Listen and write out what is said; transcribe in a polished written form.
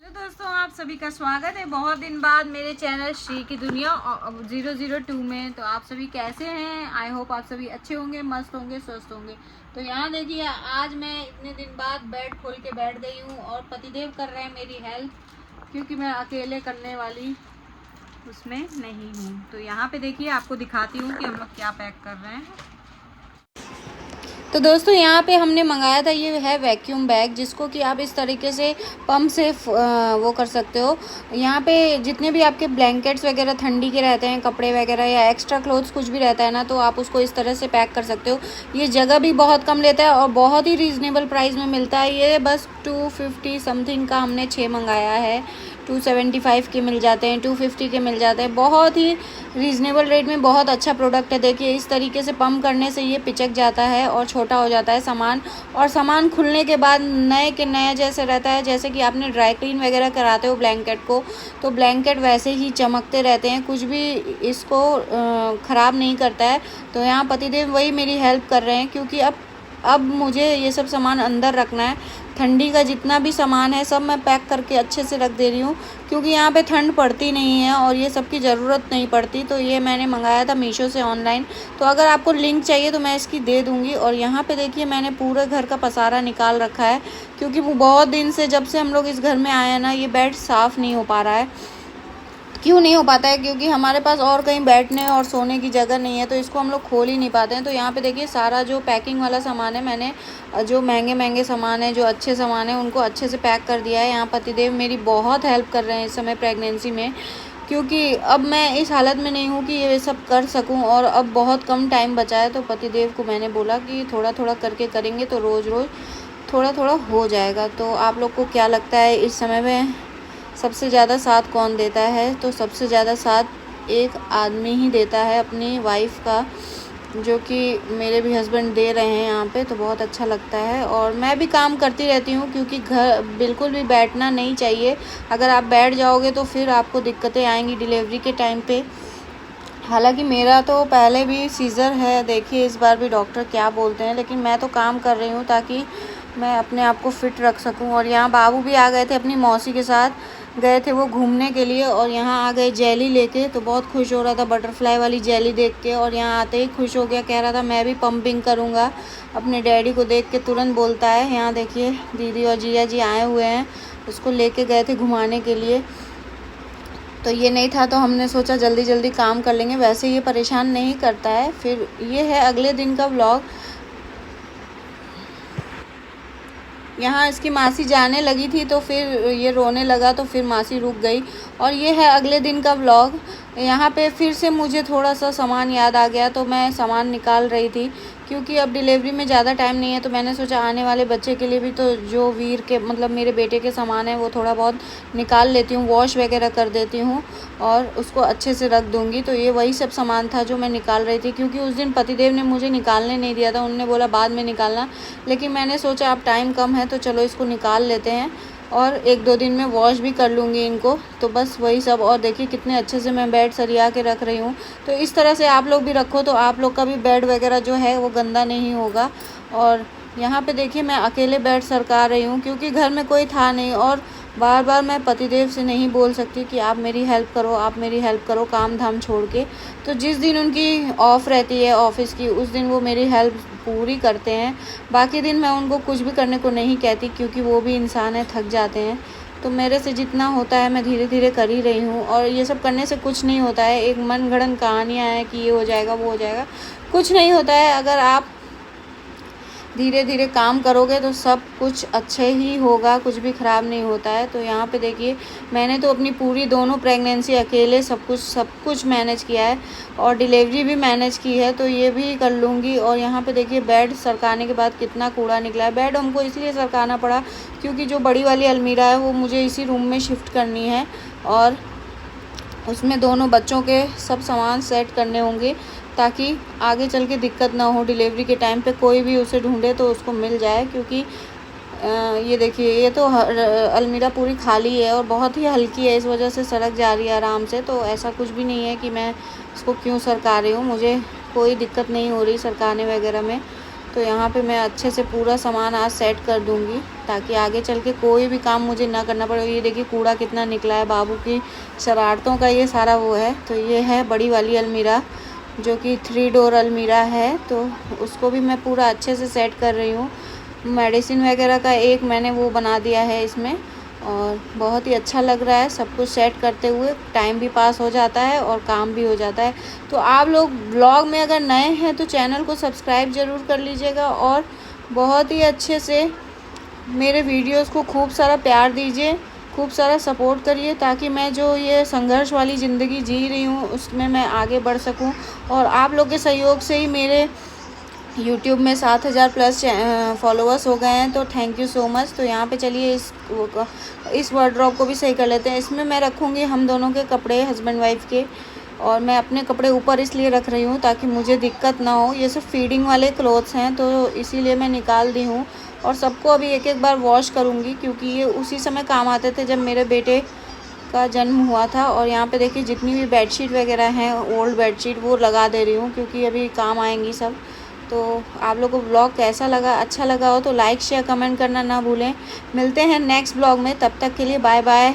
तो दोस्तों आप सभी का स्वागत है बहुत दिन बाद मेरे चैनल श्री की दुनिया 002 में। तो आप सभी कैसे हैं? आई होप आप सभी अच्छे होंगे, मस्त होंगे, स्वस्थ होंगे। तो यहाँ देखिए, आज मैं इतने दिन बाद बेड खोल के बैठ गई हूँ और पतिदेव कर रहे हैं मेरी हेल्प, क्योंकि मैं अकेले करने वाली उसमें नहीं हूँ। तो यहाँ पे देखिए, आपको दिखाती हूँ कि हम लोग क्या पैक कर रहे हैं। तो दोस्तों यहाँ पे हमने मंगाया था, ये है वैक्यूम बैग, जिसको कि आप इस तरीके से पंप से वो कर सकते हो। यहाँ पे जितने भी आपके ब्लैंकेट्स वगैरह ठंडी के रहते हैं, कपड़े वगैरह या एक्स्ट्रा क्लोथ्स कुछ भी रहता है ना, तो आप उसको इस तरह से पैक कर सकते हो। ये जगह भी बहुत कम लेता है और बहुत ही रीज़नेबल प्राइस में मिलता है। ये बस 250 समथिंग का हमने 6 मंगाया है। 275 के मिल जाते हैं, 250 के मिल जाते हैं। बहुत ही रीज़नेबल रेट में बहुत अच्छा प्रोडक्ट है। देखिए, इस तरीके से पंप करने से ये पिचक जाता है और छोटा हो जाता है सामान, और सामान खुलने के बाद नए के नया जैसे रहता है। जैसे कि आपने ड्राई क्लीन वगैरह कराते हो ब्लैंकेट को, तो ब्लैंकेट वैसे ही चमकते रहते हैं, कुछ भी इसको ख़राब नहीं करता है। तो यहाँ पतिदेव वही मेरी हेल्प कर रहे हैं, क्योंकि अब मुझे ये सब सामान अंदर रखना है। ठंडी का जितना भी सामान है सब मैं पैक करके अच्छे से रख दे रही हूँ, क्योंकि यहाँ पे ठंड पड़ती नहीं है और ये सब की ज़रूरत नहीं पड़ती। तो ये मैंने मंगाया था मीशो से ऑनलाइन। तो अगर आपको लिंक चाहिए तो मैं इसकी दे दूँगी। और यहाँ पे देखिए, मैंने पूरे घर का पसारा निकाल रखा है, क्योंकि वो बहुत दिन से, जब से हम लोग इस घर में आए हैं ना, ये बेड साफ़ नहीं हो पा रहा है। क्यों नहीं हो पाता है? क्योंकि हमारे पास और कहीं बैठने और सोने की जगह नहीं है, तो इसको हम लोग खोल ही नहीं पाते हैं। तो यहाँ पे देखिए, सारा जो पैकिंग वाला सामान है, मैंने जो महंगे सामान है, जो अच्छे सामान है, उनको अच्छे से पैक कर दिया है। यहाँ पतिदेव मेरी बहुत हेल्प कर रहे हैं इस समय प्रेगनेंसी में, क्योंकि अब मैं इस हालत में नहीं हूँ कि ये सब कर सकूँ, और अब बहुत कम टाइम बचा है। तो पतिदेव को मैंने बोला कि थोड़ा थोड़ा करके करेंगे तो रोज़ थोड़ा थोड़ा हो जाएगा। तो आप लोग को क्या लगता है, इस समय में सबसे ज़्यादा साथ कौन देता है? तो सबसे ज़्यादा साथ एक आदमी ही देता है, अपनी वाइफ का, जो कि मेरे भी हस्बैंड दे रहे हैं यहाँ पे। तो बहुत अच्छा लगता है। और मैं भी काम करती रहती हूँ, क्योंकि घर बिल्कुल भी बैठना नहीं चाहिए। अगर आप बैठ जाओगे तो फिर आपको दिक्कतें आएंगी डिलीवरी के टाइम पे। हालांकि मेरा तो पहले भी सीज़र है, देखिए इस बार भी डॉक्टर क्या बोलते हैं, लेकिन मैं तो काम कर रही हूँ ताकि मैं अपने आप को फिट रख सकूँ। और यहाँ बाबू भी आ गए थे, अपनी मौसी के साथ गए थे वो घूमने के लिए, और यहाँ आ गए जेली लेके। तो बहुत खुश हो रहा था बटरफ्लाई वाली जेली देख के, और यहाँ आते ही खुश हो गया, कह रहा था मैं भी पंपिंग करूँगा। अपने डैडी को देख के तुरंत बोलता है। यहाँ देखिए, दीदी और जीजा जी आए हुए हैं, उसको लेके गए थे घुमाने के लिए। तो ये नहीं था, तो हमने सोचा जल्दी जल्दी काम कर लेंगे। वैसे ये परेशान नहीं करता है। फिर ये है अगले दिन का व्लॉग। यहाँ इसकी मासी जाने लगी थी, तो फिर ये रोने लगा, तो फिर मासी रुक गई। और ये है अगले दिन का व्लॉग। यहाँ पे फिर से मुझे थोड़ा सा सामान याद आ गया, तो मैं सामान निकाल रही थी, क्योंकि अब डिलीवरी में ज़्यादा टाइम नहीं है। तो मैंने सोचा आने वाले बच्चे के लिए भी, तो जो वीर के मतलब मेरे बेटे के सामान है वो थोड़ा बहुत निकाल लेती हूँ, वॉश वगैरह कर देती हूँ और उसको अच्छे से रख दूँगी। तो ये वही सब सामान था जो मैं निकाल रही थी, क्योंकि उस दिन पतिदेव ने मुझे निकालने नहीं दिया था, उन्होंने बोला बाद में निकालना। लेकिन मैंने सोचा अब टाइम कम है, तो चलो इसको निकाल लेते हैं, और 1-2 दिन में वॉश भी कर लूँगी इनको। तो बस वही सब। और देखिए कितने अच्छे से मैं बेड सरिया के रख रही हूँ। तो इस तरह से आप लोग भी रखो, तो आप लोग का भी बेड वगैरह जो है वो गंदा नहीं होगा। और यहाँ पे देखिए, मैं अकेले बेड सरका रही हूँ, क्योंकि घर में कोई था नहीं, और बार बार मैं पतिदेव से नहीं बोल सकती कि आप मेरी हेल्प करो, आप मेरी हेल्प करो, काम धाम छोड़ के। तो जिस दिन उनकी ऑफ़ रहती है ऑफ़िस की, उस दिन वो मेरी हेल्प पूरी करते हैं। बाकी दिन मैं उनको कुछ भी करने को नहीं कहती, क्योंकि वो भी इंसान है, थक जाते हैं। तो मेरे से जितना होता है मैं धीरे धीरे कर ही रही हूँ। और ये सब करने से कुछ नहीं होता है। एक मनगढ़ंत कहानियाँ हैं कि ये हो जाएगा, वो हो जाएगा, कुछ नहीं होता है। अगर आप धीरे धीरे काम करोगे तो सब कुछ अच्छे ही होगा, कुछ भी ख़राब नहीं होता है। तो यहाँ पे देखिए, मैंने तो अपनी पूरी दोनों प्रेगनेंसी अकेले सब कुछ मैनेज किया है, और डिलीवरी भी मैनेज की है, तो ये भी कर लूँगी। और यहाँ पे देखिए, बेड सरकाने के बाद कितना कूड़ा निकला है। बेड हमको इसलिए सरकाना पड़ा क्योंकि जो बड़ी वाली अलमीरा है वो मुझे इसी रूम में शिफ्ट करनी है, और उसमें दोनों बच्चों के सब सामान सेट करने होंगे, ताकि आगे चल के दिक्कत ना हो। डिलीवरी के टाइम पे कोई भी उसे ढूंढे तो उसको मिल जाए। क्योंकि ये देखिए, ये तो अलमीरा पूरी खाली है और बहुत ही हल्की है, इस वजह से सरक जा रही है आराम से। तो ऐसा कुछ भी नहीं है कि मैं इसको क्यों सरका रही हूँ, मुझे कोई दिक्कत नहीं हो रही सरकाने वगैरह में। तो यहाँ पे मैं अच्छे से पूरा सामान आज सेट कर दूँगी ताकि आगे चल के कोई भी काम मुझे ना करना पड़े। ये देखिए कूड़ा कितना निकला है, बाबू की शरारतों का ये सारा वो है। तो ये है बड़ी वाली अलमीरा जो कि 3 डोर अलमीरा है, तो उसको भी मैं पूरा अच्छे से सेट कर रही हूँ। मेडिसिन वगैरह का एक मैंने वो बना दिया है इसमें, और बहुत ही अच्छा लग रहा है सब कुछ सेट करते हुए। टाइम भी पास हो जाता है और काम भी हो जाता है। तो आप लोग ब्लॉग में अगर नए हैं तो चैनल को सब्सक्राइब ज़रूर कर लीजिएगा और बहुत ही अच्छे से मेरे वीडियोस को खूब सारा प्यार दीजिए, खूब सारा सपोर्ट करिए ताकि मैं जो ये संघर्ष वाली ज़िंदगी जी रही हूँ उसमें मैं आगे बढ़ सकूँ। और आप लोग के सहयोग से ही मेरे YouTube में 7000 प्लस फॉलोअर्स हो गए हैं, तो थैंक यू सो मच। तो यहाँ पे चलिए इस वार्डरोब को भी सही कर लेते हैं। इसमें मैं रखूँगी हम दोनों के कपड़े, हस्बैंड वाइफ के, और मैं अपने कपड़े ऊपर इसलिए रख रही हूँ ताकि मुझे दिक्कत ना हो। ये सब फीडिंग वाले क्लोथ्स हैं तो इसीलिए मैं निकाल दी हूँ, और सबको अभी एक एक बार वॉश करूँगी क्योंकि ये उसी समय काम आते थे जब मेरे बेटे का जन्म हुआ था। और यहाँ पे देखिए जितनी भी बेडशीट वगैरह हैं, ओल्ड बेडशीट, वो लगा दे रही हूँ क्योंकि अभी काम आएंगी सब। तो आप लोगों को ब्लॉग कैसा लगा, अच्छा लगा हो तो लाइक शेयर कमेंट करना ना भूलें। मिलते हैं नेक्स्ट ब्लॉग में, तब तक के लिए बाय बाय।